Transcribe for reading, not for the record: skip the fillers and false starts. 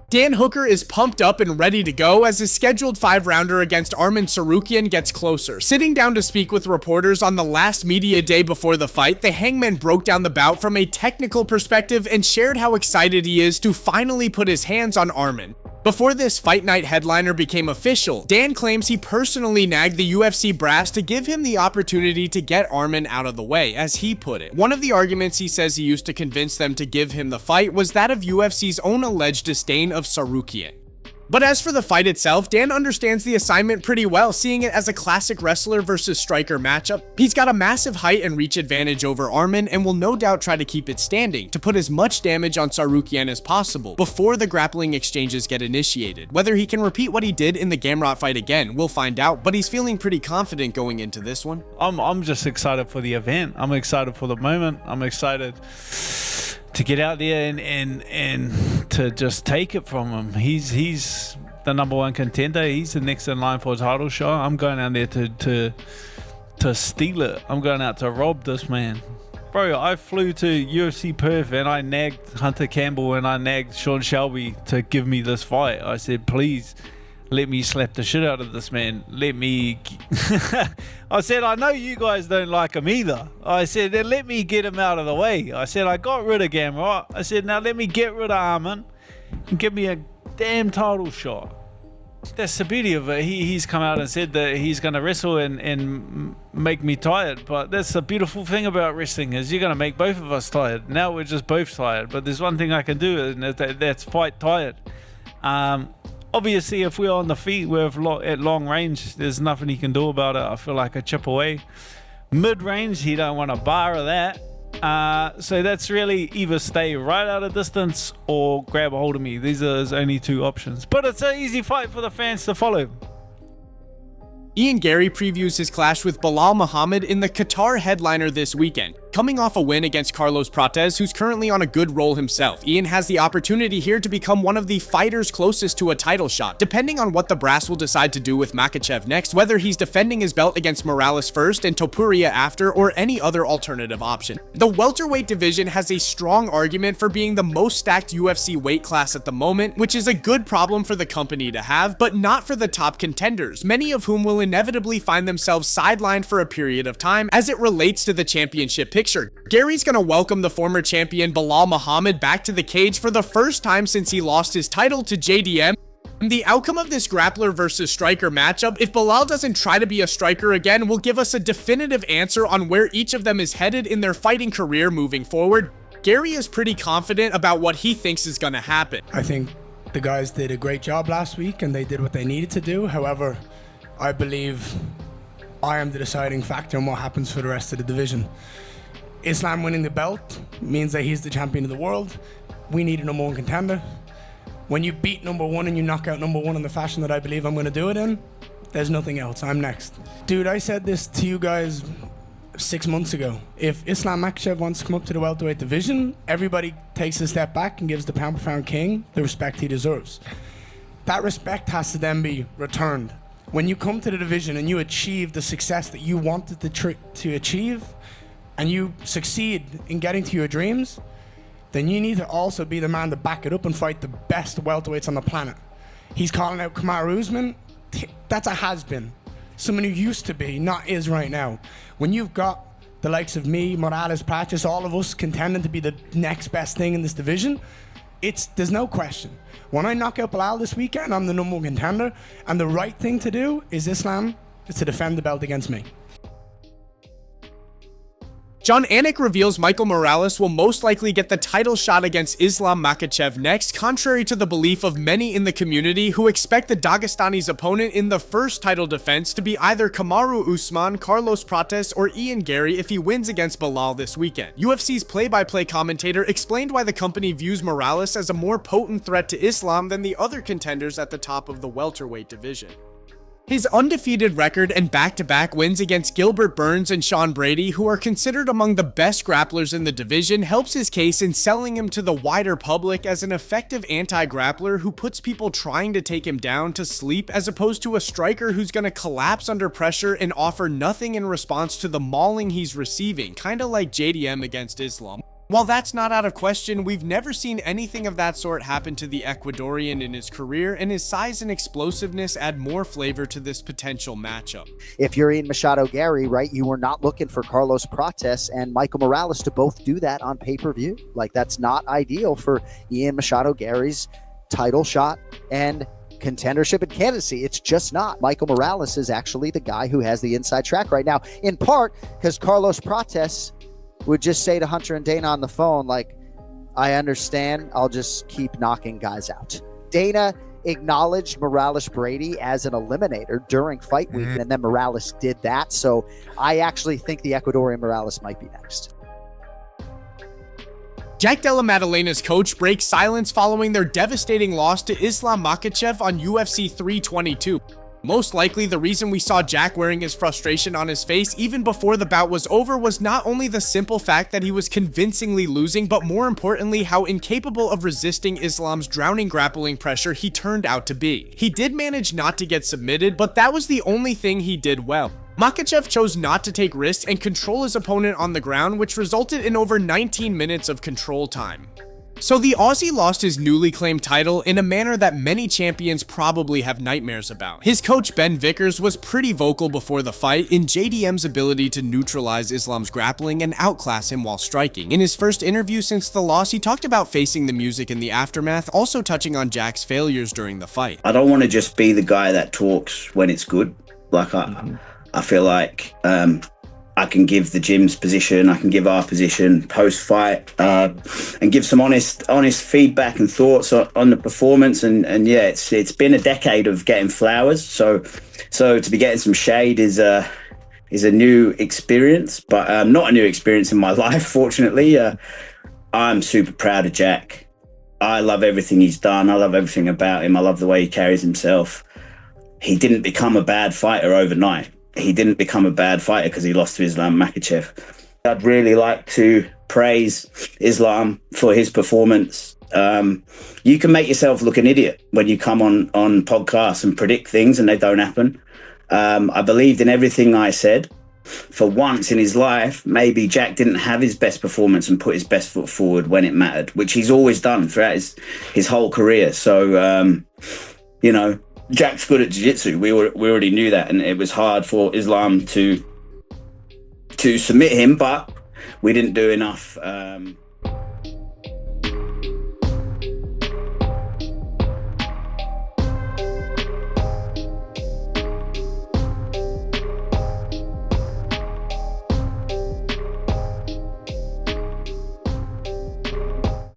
Dan Hooker is pumped up and ready to go as his scheduled 5-rounder against Tsarukyan gets closer. Sitting down to speak with reporters on the last media day before the fight, the Hangman broke down the bout from a technical perspective and shared how excited he is to finally put his hands on Arman. Before this fight night headliner became official, Dan claims he personally nagged the UFC brass to give him the opportunity to get Arman out of the way, as he put it. One of the arguments he says he used to convince them to give him the fight was that of UFC's own alleged disdain of Tsarukyan. But as for the fight itself, Dan understands the assignment pretty well, seeing it as a classic wrestler versus striker matchup. He's got a massive height and reach advantage over Arman and will no doubt try to keep it standing to put as much damage on Tsarukyan as possible before the grappling exchanges get initiated. Whether he can repeat what he did in the Gamrot fight again, we'll find out, but he's feeling pretty confident going into this one. I'm just excited for the event. I'm excited for the moment. I'm excited to get out there and to just take it from him. He's the #1 contender. He's the next in line for a title shot. I'm going out there to steal it. I'm going out to rob this man. Bro, I flew to UFC Perth and I nagged Hunter Campbell and I nagged Sean Shelby to give me this fight. I said, please, let me slap the shit out of this man. Let me... I said, I know you guys don't like him either. I said, then let me get him out of the way. I said, I got rid of Gamrot. I said, now let me get rid of Arman and give me a damn title shot. That's the beauty of it. He's come out and said that he's going to wrestle and make me tired. But that's the beautiful thing about wrestling, is you're going to make both of us tired. Now we're just both tired. But there's one thing I can do, and that's fight tired. Obviously, if we're on the feet, we're at long range, there's nothing he can do about it. I feel like a chip away. Mid-range, he don't want a bar of that. So that's really either stay right out of distance or grab a hold of me. These are his only two options. But it's an easy fight for the fans to follow. Garry previews his clash with Belal Muhammad in the Qatar headliner this weekend. Coming off a win against Carlos Prates, who's currently on a good roll himself, Ian has the opportunity here to become one of the fighters closest to a title shot, depending on what the brass will decide to do with Makhachev next, whether he's defending his belt against Morales first and Topuria after, or any other alternative option. The welterweight division has a strong argument for being the most stacked UFC weight class at the moment, which is a good problem for the company to have, but not for the top contenders, many of whom will inevitably find themselves sidelined for a period of time as it relates to the championship picture. Garry's gonna welcome the former champion Belal Muhammad back to the cage for the first time since he lost his title to JDM. The outcome of this grappler versus striker matchup, if Belal doesn't try to be a striker again, will give us a definitive answer on where each of them is headed in their fighting career moving forward. Garry is pretty confident about what he thinks is gonna happen. I think the guys did a great job last week and they did what they needed to do. However, I believe I am the deciding factor in what happens for the rest of the division. Islam winning the belt means that he's the champion of the world. We need a #1 contender. When you beat #1 and you knock out #1 in the fashion that I believe I'm going to do it in, there's nothing else. I'm next. Dude, I said this to you guys 6 months ago. If Islam Makhachev wants to come up to the welterweight division, everybody takes a step back and gives the pound for pound king the respect he deserves. That respect has to then be returned. When you come to the division and you achieve the success that you wanted to achieve, and you succeed in getting to your dreams, then you need to also be the man to back it up and fight the best welterweights on the planet. He's calling out Kamaru Usman. That's a has-been. Someone who used to be, not is right now. When you've got the likes of me, Morales, Prates, all of us contending to be the next best thing in this division, there's no question. When I knock out Belal this weekend, I'm the #1 contender, and the right thing to do is to defend the belt against me. John Anik reveals Michael Morales will most likely get the title shot against Islam Makhachev next, contrary to the belief of many in the community who expect the Dagestani's opponent in the first title defense to be either Kamaru Usman, Carlos Prates, or Garry if he wins against Belal this weekend. UFC's play-by-play commentator explained why the company views Morales as a more potent threat to Islam than the other contenders at the top of the welterweight division. His undefeated record and back-to-back wins against Gilbert Burns and Sean Brady, who are considered among the best grapplers in the division, helps his case in selling him to the wider public as an effective anti-grappler who puts people trying to take him down to sleep, as opposed to a striker who's going to collapse under pressure and offer nothing in response to the mauling he's receiving, kinda like JDM against Islam. While that's not out of question, we've never seen anything of that sort happen to the Ecuadorian in his career, and his size and explosiveness add more flavor to this potential matchup. If you're Ian Machado Garry, right, you were not looking for Carlos Prates and Michael Morales to both do that on pay-per-view. Like, that's not ideal for Ian Machado Garry's title shot and contendership and candidacy. It's just not. Michael Morales is actually the guy who has the inside track right now, in part because Carlos Prates would just say to Hunter and Dana on the phone, like, I understand, I'll just keep knocking guys out. Dana acknowledged Morales Brady as an eliminator during fight week, and then Morales did that. So I actually think the Ecuadorian Morales might be next. Jack Della Madalena's coach breaks silence following their devastating loss to Islam Makhachev on UFC 322. Most likely, the reason we saw Jack wearing his frustration on his face even before the bout was over was not only the simple fact that he was convincingly losing, but more importantly, how incapable of resisting Islam's drowning grappling pressure he turned out to be. He did manage not to get submitted, but that was the only thing he did well. Makhachev chose not to take risks and control his opponent on the ground, which resulted in over 19 minutes of control time. So the Aussie lost his newly claimed title in a manner that many champions probably have nightmares about. His coach Ben Vickers was pretty vocal before the fight in JDM's ability to neutralize Islam's grappling and outclass him while striking. In his first interview since the loss, he talked about facing the music in the aftermath, also touching on Jack's failures during the fight. I don't want to just be the guy that talks when it's good. Like I feel like I can give the gym's position, I can give our position post-fight, and give some honest feedback and thoughts on the performance. And yeah, it's been a decade of getting flowers, so to be getting some shade is a new experience, but not a new experience in my life, fortunately. I'm super proud of Jack. I love everything he's done. I love everything about him. I love the way he carries himself. He didn't become a bad fighter overnight. He didn't become a bad fighter because he lost to Islam Makhachev. I'd really like to praise Islam for his performance. You can make yourself look an idiot when you come on podcasts and predict things and they don't happen. I believed in everything I said. For once in his life, maybe Jack didn't have his best performance and put his best foot forward when it mattered, which he's always done throughout his whole career. So, Jack's good at jiu-jitsu. We already knew that, and it was hard for Islam to submit him, but we didn't do enough